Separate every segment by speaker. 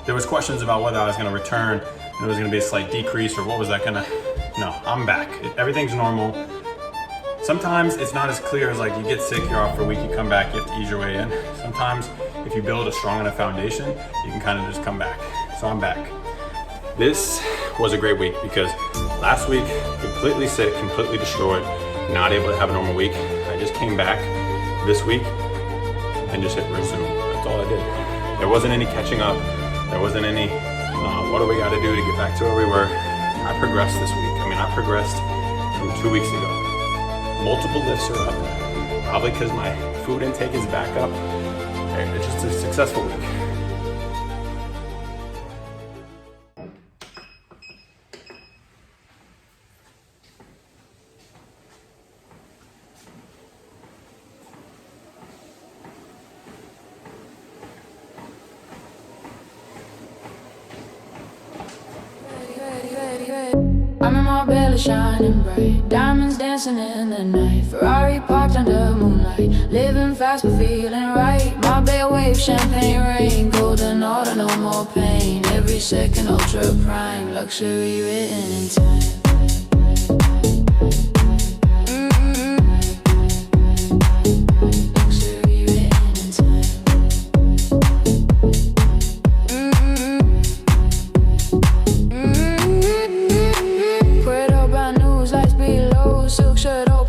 Speaker 1: there was questions about whether I was gonna return and it was gonna be a slight decrease or what was that gonna, no, I'm back. Everything's normal. Sometimes it's not as clear as like you get sick, you're off for a week, you come back, you have to ease your way in. Sometimes if you build a strong enough foundation, you can kind of just come back. So I'm back. This was a great week because last week, completely sick, completely destroyed, not able to have a normal week. I just came back this week and just hit resume. That's all I did. There wasn't any catching up. There wasn't any, what do we got to do to get back to where we were? I progressed this week. I mean, I progressed from 2 weeks ago. Multiple lifts are up, probably because my food intake is back up. It's just a successful week.
Speaker 2: I'm in my belly shining bright, diamonds dancing in the night, Ferrari parked under moonlight, living fast but feeling right. My bed wave, champagne rain, golden order, no more pain. Every second ultra prime, luxury written in time.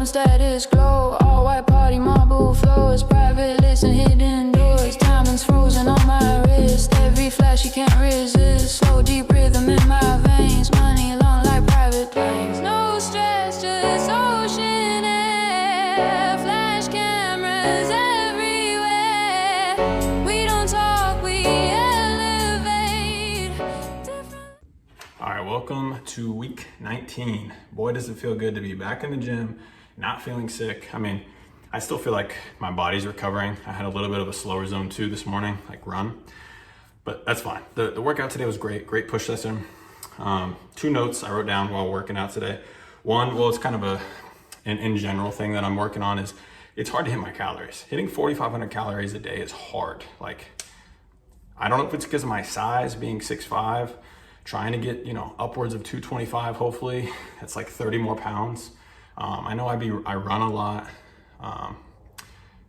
Speaker 2: Status glow, all white party marble floors, private list and hidden doors, diamonds frozen on my wrist, every flash you can't resist, slow deep rhythm in my veins, money long like private planes, no stress, just ocean air, flash cameras everywhere, we don't talk, we elevate.
Speaker 1: All right, welcome to week 19. Boy, does it feel good to be back in the gym, not feeling sick. I mean, I still feel like my body's recovering. I had a little bit of a slower zone 2 this morning, like run, but that's fine. The workout today was great push session. 2 notes I wrote down while working out today. One, well, it's kind of an in general thing that I'm working on is it's hard to hit my calories. Hitting 4,500 calories a day is hard. Like, I don't know if it's because of my size being 6'5", trying to get, upwards of 225, hopefully. That's like 30 more pounds. I know I run a lot,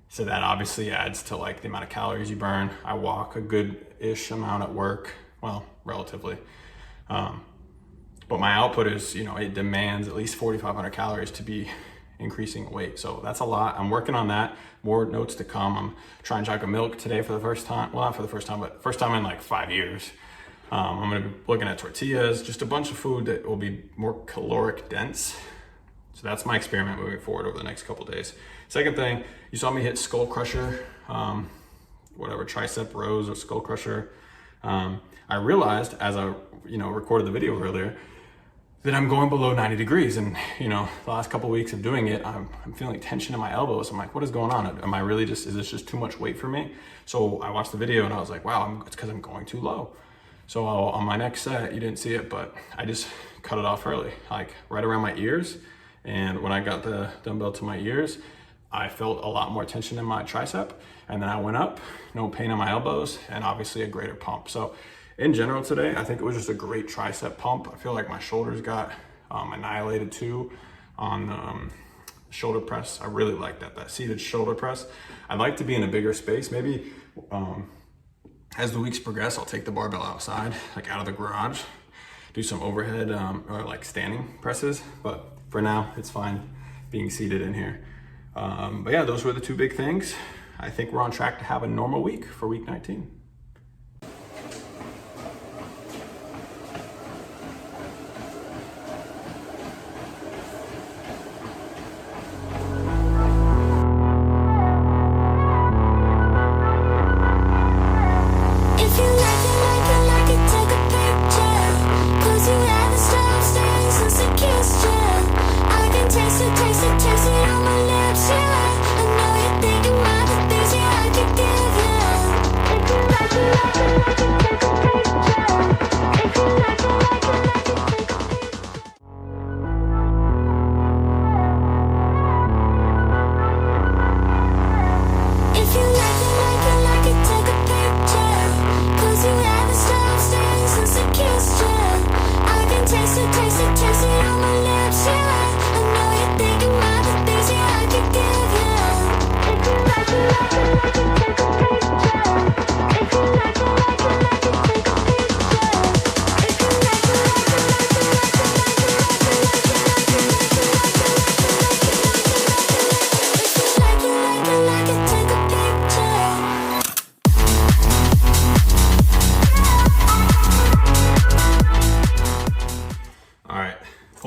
Speaker 1: so that obviously adds to like the amount of calories you burn. I walk a good-ish amount at work, well, relatively. But my output is, it demands at least 4,500 calories to be increasing weight. So that's a lot. I'm working on that. More notes to come. I'm trying chocolate milk today for the first time. Well, not for the first time, but first time in like 5 years. I'm gonna be looking at tortillas, just a bunch of food that will be more caloric dense. So that's my experiment moving forward over the next couple days. Second thing, you saw me hit skull crusher, whatever, tricep rows or skull crusher. I realized as I, recorded the video earlier that I'm going below 90 degrees. And, the last couple of weeks of doing it, I'm feeling tension in my elbows. I'm like, what is going on? Am I really is this just too much weight for me? So I watched the video and I was like, wow, it's because I'm going too low. So on my next set, you didn't see it, but I just cut it off early, like right around my ears. And when I got the dumbbell to my ears, I felt a lot more tension in my tricep. And then I went up, no pain in my elbows, and obviously a greater pump. So in general today, I think it was just a great tricep pump. I feel like my shoulders got annihilated too on shoulder press. I really like that seated shoulder press. I'd like to be in a bigger space. Maybe as the weeks progress, I'll take the barbell outside, like out of the garage, do some overhead or like standing presses. But for now, it's fine being seated in here. But yeah, those were the 2 big things. I think we're on track to have a normal week for week 19.
Speaker 2: Taste it on my lips, yeah. I know you're thinking about the things, yeah, I could give you. If you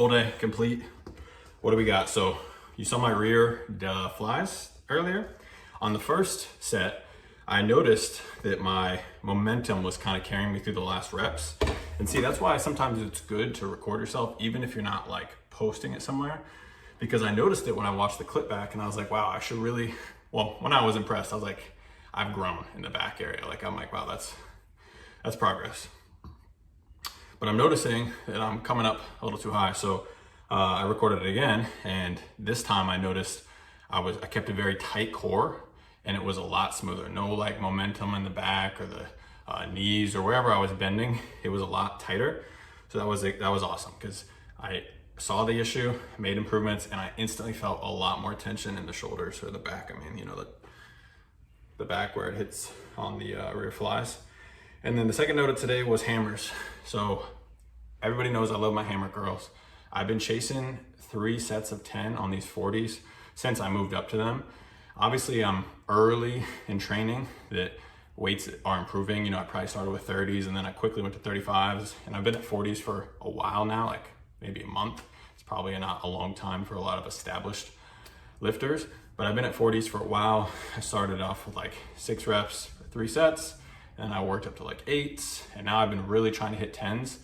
Speaker 1: full day complete. What do we got? So you saw my rear flies earlier. On the first set, I noticed that my momentum was kind of carrying me through the last reps. And see, that's why sometimes it's good to record yourself, even if you're not like posting it somewhere, because I noticed it when I watched the clip back and I was like, wow, I should really, well, when I was impressed, I was like, I've grown in the back area. Like, I'm like, wow, that's progress. But I'm noticing that I'm coming up a little too high. So I recorded it again. And this time I noticed I kept a very tight core and it was a lot smoother. No like momentum in the back or the knees or wherever I was bending. It was a lot tighter. So that was awesome because I saw the issue, made improvements, and I instantly felt a lot more tension in the shoulders or the back. I mean, you know, the back where it hits on the rear flies. And then the second note of today was hammers. So everybody knows I love my hammer curls. I've been chasing 3 sets of 10 on these 40s since I moved up to them. Obviously I'm early in training that weights are improving. You know, I probably started with 30s and then I quickly went to 35s, and I've been at 40s for a while now, like maybe a month. It's probably not a long time for a lot of established lifters, but I've been at 40s for a while. I started off with like 6 reps for 3 sets, and I worked up to like 8s, and now I've been really trying to hit 10s.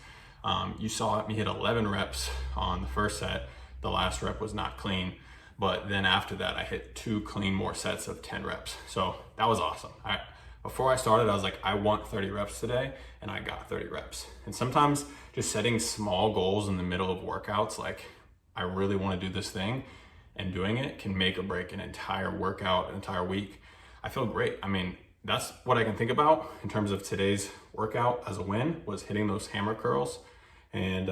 Speaker 1: You saw me hit 11 reps on the first set. The last rep was not clean, but then after that I hit 2 clean more sets of 10 reps. So that was awesome. Before I started, I was like, I want 30 reps today, and I got 30 reps. And sometimes just setting small goals in the middle of workouts, like I really want to do this thing, and doing it can make or break an entire workout, an entire week. I feel great. I mean, that's what I can think about in terms of today's workout as a win, was hitting those hammer curls. And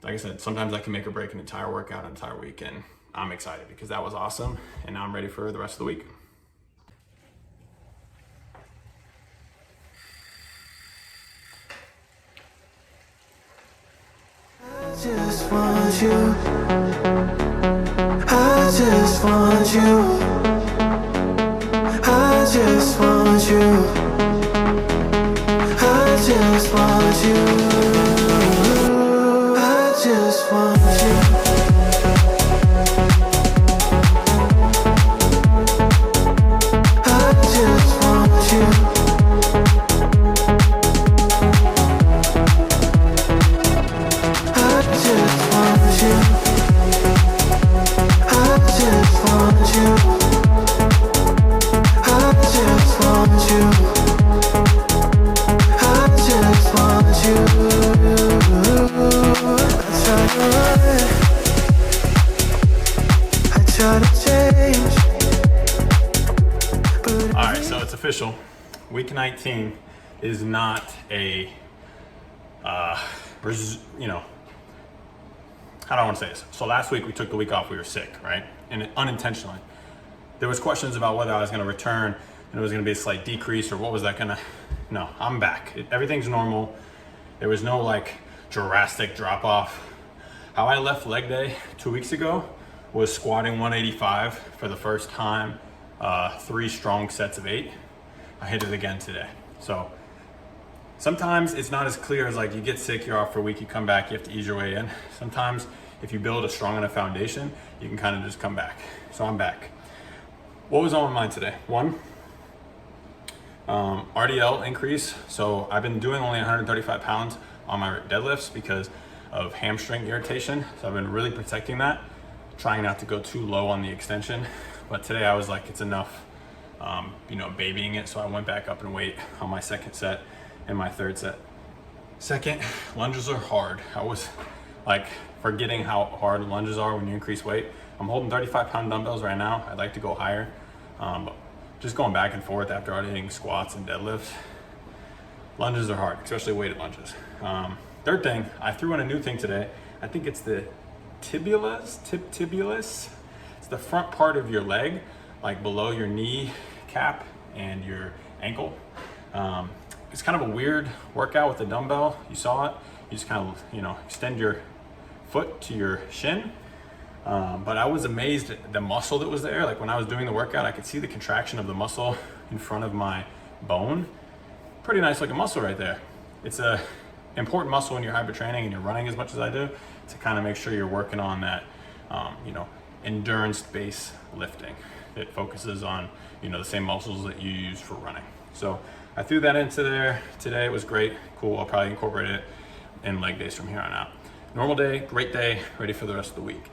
Speaker 1: like I said, sometimes I can make or break an entire workout, an entire week, and I'm excited because that was awesome. And now I'm ready for the rest of the week.
Speaker 3: I just want you. I just want you. I just want you. I just want you. I just want you. I just want you.
Speaker 1: Official. Week 19 is not a, you know, how do I want to say this? So last week we took the week off, we were sick, right? And unintentionally. There was questions about whether I was going to return and it was going to be a slight decrease or what was that going to, no, I'm back. Everything's normal. There was no like drastic drop off. How I left leg day 2 weeks ago was squatting 185 for the first time, 3 strong sets of 8. I hit it again today. So sometimes it's not as clear as like you get sick, you're off for a week, you come back, you have to ease your way in. Sometimes if you build a strong enough foundation, you can kind of just come back. So I'm back. What was on my mind today? 1, RDL increase. So I've been doing only 135 pounds on my deadlifts because of hamstring irritation. So I've been really protecting that, trying not to go too low on the extension. But today I was like, it's enough. You know, babying it. So I went back up in weight on my second set and my third set. Second, lunges are hard. I was like forgetting how hard lunges are when you increase weight. I'm holding 35-pound dumbbells right now. I'd like to go higher. But just going back and forth after already hitting squats and deadlifts, lunges are hard, especially weighted lunges. Third thing, I threw in a new thing today. I think it's the tibialis. It's the front part of your leg, like below your knee cap and your ankle. It's kind of a weird workout with the dumbbell. You saw it. You just kind of, you know, extend your foot to your shin. But I was amazed at the muscle that was there. Like when I was doing the workout, I could see the contraction of the muscle in front of my bone. Pretty nice looking muscle right there. It's a important muscle when you're hypertraining and you're running as much as I do, to kind of make sure you're working on that, endurance-based lifting that focuses on, the same muscles that you use for running. So I threw that into there today. It was great, cool. I'll probably incorporate it in leg days from here on out. Normal day, great day, ready for the rest of the week.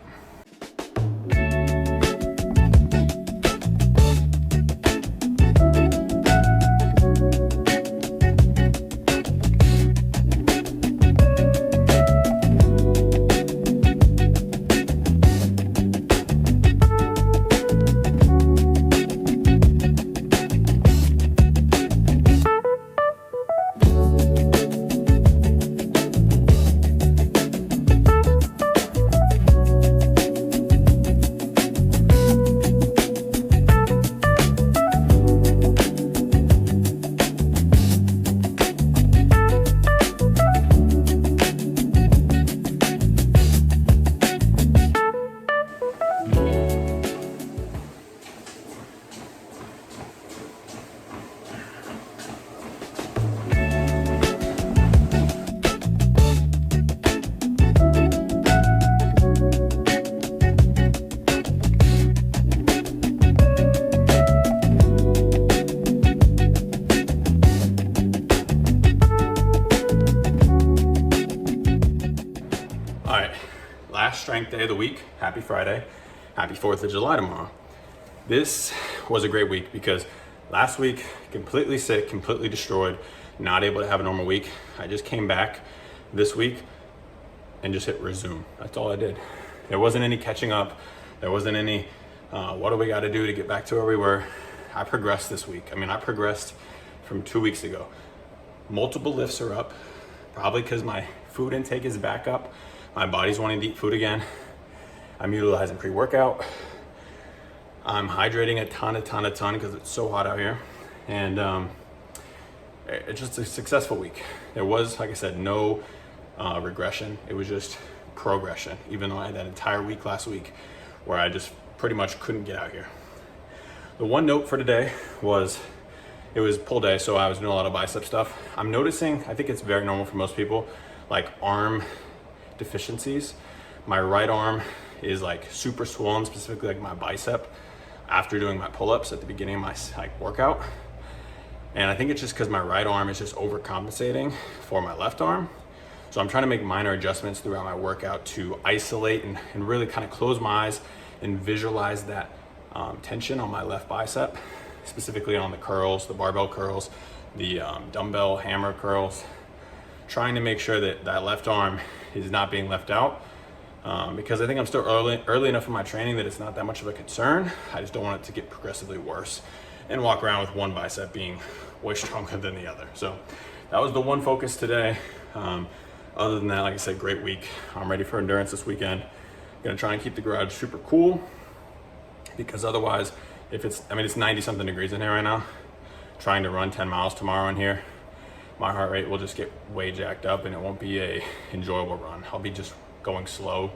Speaker 1: Last strength day of the week. Happy Friday. Happy 4th of July tomorrow. This was a great week because last week, completely sick, completely destroyed, not able to have a normal week. I just came back this week and just hit resume. That's all I did. There wasn't any catching up. There wasn't any, what do we got to do to get back to where we were? I progressed this week. I progressed from 2 weeks ago. Multiple lifts are up, probably because my food intake is back up. My body's wanting to eat food again. I'm utilizing pre-workout. I'm hydrating a ton because it's so hot out here. And it's just a successful week. There was, like I said, no regression. It was just progression, even though I had that entire week last week where I just pretty much couldn't get out here. The one note for today was, it was pull day, so I was doing a lot of bicep stuff. I'm noticing, I think it's very normal for most people, like arm deficiencies. My right arm is like super swollen, specifically like my bicep, after doing my pull-ups at the beginning of my workout. And I think it's just because my right arm is just overcompensating for my left arm. So I'm trying to make minor adjustments throughout my workout to isolate and really kind of close my eyes and visualize that tension on my left bicep, specifically on the curls, the barbell curls, the dumbbell hammer curls, trying to make sure that that left arm is not being left out, because I think I'm still early enough in my training that it's not that much of a concern. I just don't want it to get progressively worse and walk around with one bicep being way stronger than the other. So that was the one focus today. Other than that, like I said, great week. I'm ready for endurance this weekend. Gonna try and keep the garage super cool, because otherwise, if it's 90 something degrees in here right now, trying to run 10 miles tomorrow in here, my heart rate will just get way jacked up and it won't be a enjoyable run. I'll be just going slow,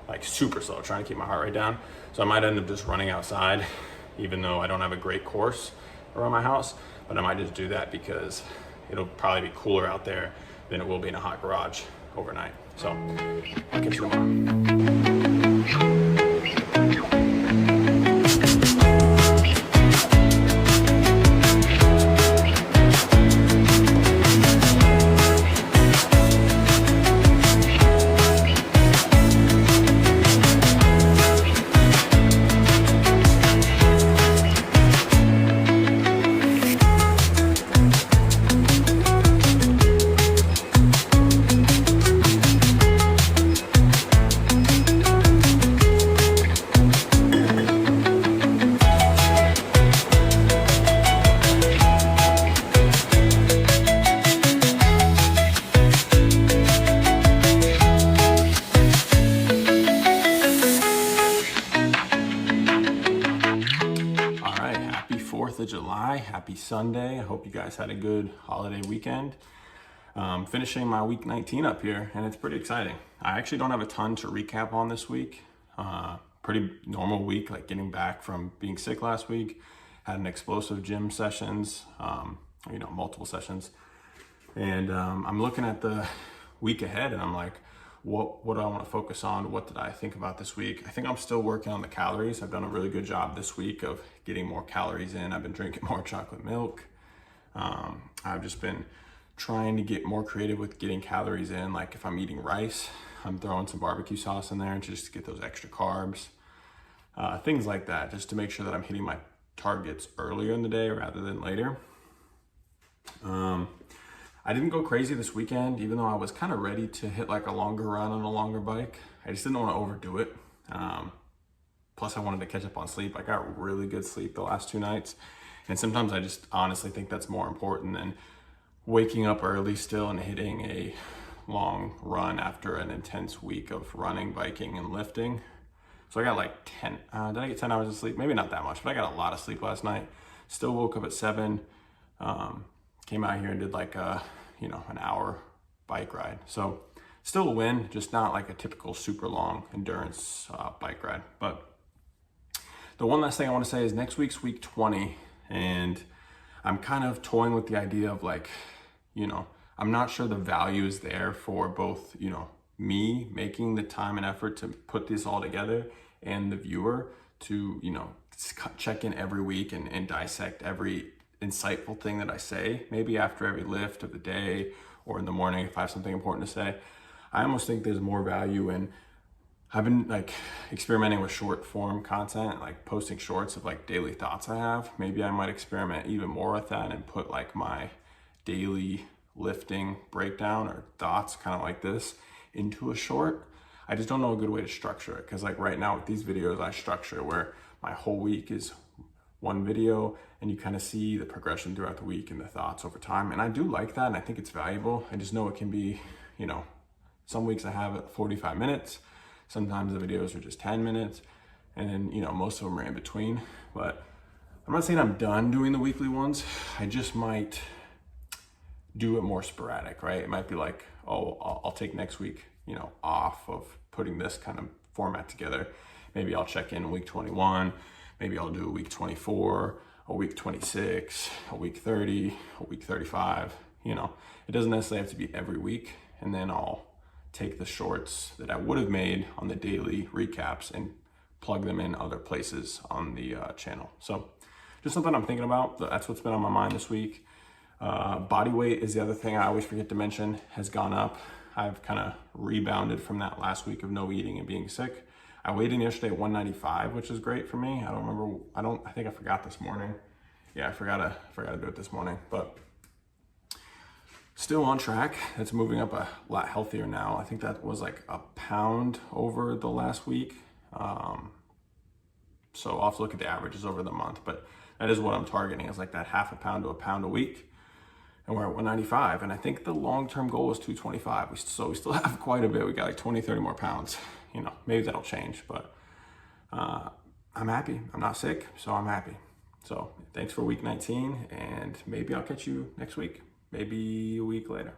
Speaker 1: like super slow, trying to keep my heart rate down. So I might end up just running outside, even though I don't have a great course around my house, but I might just do that because it'll probably be cooler out there than it will be in a hot garage overnight. So I'll catch you tomorrow. July. Happy Sunday. I hope you guys had a good holiday weekend. Finishing my week 19 up here, and it's pretty exciting. I actually don't have a ton to recap on this week. Pretty normal week, like getting back from being sick last week. Had an explosive gym sessions, multiple sessions. And I'm looking at the week ahead and I'm like, what do I want to focus on? What did I think about this week? I think I'm still working on the calories. I've done a really good job this week of getting more calories in. I've been drinking more chocolate milk. I've just been trying to get more creative with getting calories in. Like if I'm eating rice, I'm throwing some barbecue sauce in there just to get those extra carbs. Things like that, just to make sure that I'm hitting my targets earlier in the day rather than later. I didn't go crazy this weekend, even though I was kind of ready to hit like a longer run on a longer bike. I just didn't want to overdo it. Plus I wanted to catch up on sleep. I got really good sleep the last 2 nights. And sometimes I just honestly think that's more important than waking up early still and hitting a long run after an intense week of running, biking, and lifting. So I got like 10, did I get 10 hours of sleep? Maybe not that much, but I got a lot of sleep last night. Still woke up at 7, came out here and did like an hour bike ride. So still a win, just not like a typical super long endurance bike ride. But the one last thing I want to say is next week's week 20, and I'm kind of toying with the idea of like, I'm not sure the value is there for both, me making the time and effort to put this all together and the viewer to, check in every week and dissect every insightful thing that I say, maybe after every lift of the day or in the morning if I have something important to say. I almost think there's more value in, I've been like experimenting with short form content, like posting shorts of like daily thoughts I have. Maybe I might experiment even more with that and put like my daily lifting breakdown or thoughts kind of like this into a short. I just don't know a good way to structure it, because like right now with these videos I structure where my whole week is one video and you kind of see the progression throughout the week and the thoughts over time, and I do like that and I think it's valuable. I just know it can be, some weeks I have it 45 minutes, sometimes the videos are just 10 minutes, and then most of them are in between. But I'm not saying I'm done doing the weekly ones, I just might do it more sporadic, right? It might be like, I'll take next week, off of putting this kind of format together. Maybe I'll check in week 21, maybe I'll do a week 24, a week 26, a week 30, a week 35, it doesn't necessarily have to be every week. And then I'll take the shorts that I would have made on the daily recaps and plug them in other places on the channel. So just something I'm thinking about. That's what's been on my mind this week. Body weight is the other thing I always forget to mention, has gone up. I've kind of rebounded from that last week of no eating and being sick. I weighed in yesterday at 195, which is great for me. I think I forgot this morning. Yeah, I forgot to do it this morning, but still on track. It's moving up a lot healthier now. I think that was like a pound over the last week. So I'll have to look at the averages over the month, but that is what I'm targeting, is like that half a pound to a pound a week. And we're at 195. And I think the long-term goal is 225. So we still have quite a bit. We got like 20, 30 more pounds. Maybe that'll change, but I'm happy. I'm not sick, so I'm happy. So thanks for week 19, and maybe I'll catch you next week, maybe a week later.